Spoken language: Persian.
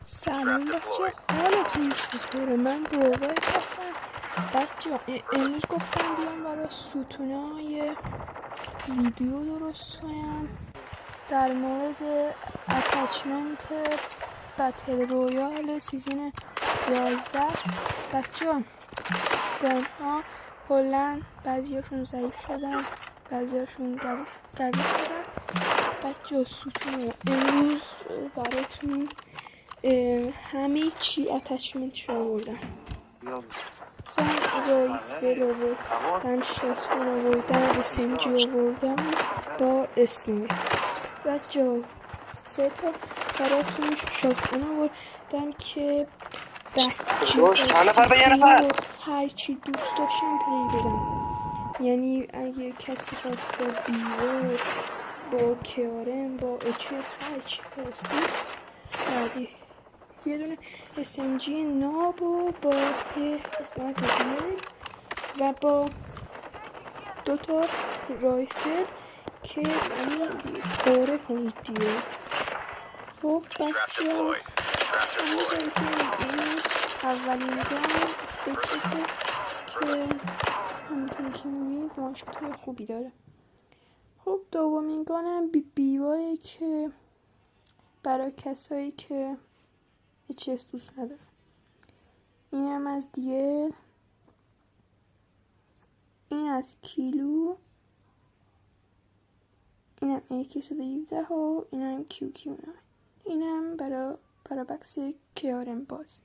سلام بچه، حالتون چطوره؟ من باور هستم. بچه امروز گفتم بیام برای ستونای ویدیو درست کنم در مورد اتچمنت بتل رویال سیزن 11. بچه گانها کلا بعضیاشون ضعیف شدن، بعضیاشون قوی شدن. بچه ستون امروز براتون همه چی اتچمنتش رو آوردم. مثلا رایفل آوردم، شاتگان آوردم، SMG آوردم با اسنایپر. بچه 3 تا براتون شاتگان آوردم که بچه هرچی دوست داشتم پلی بدم. یعنی اگه کسی خواست با بیور، با کرم، با اچس هرچی خواستید بعدی یه دونه SMG ناب و با یه اسنایپر و با 2 تا رایفل که یعنی پاره کنید دیگه. خب بچه اولین گام اچسه که همونطور که میبینید وانشات های خوبی داره. خب دومین گانم بیوایه که برای کسایی که HS دوست نداره. اینم از دیل، این از کیلو، اینم AK-117 و اینم QQ9. اینم برای بکس KRM باز.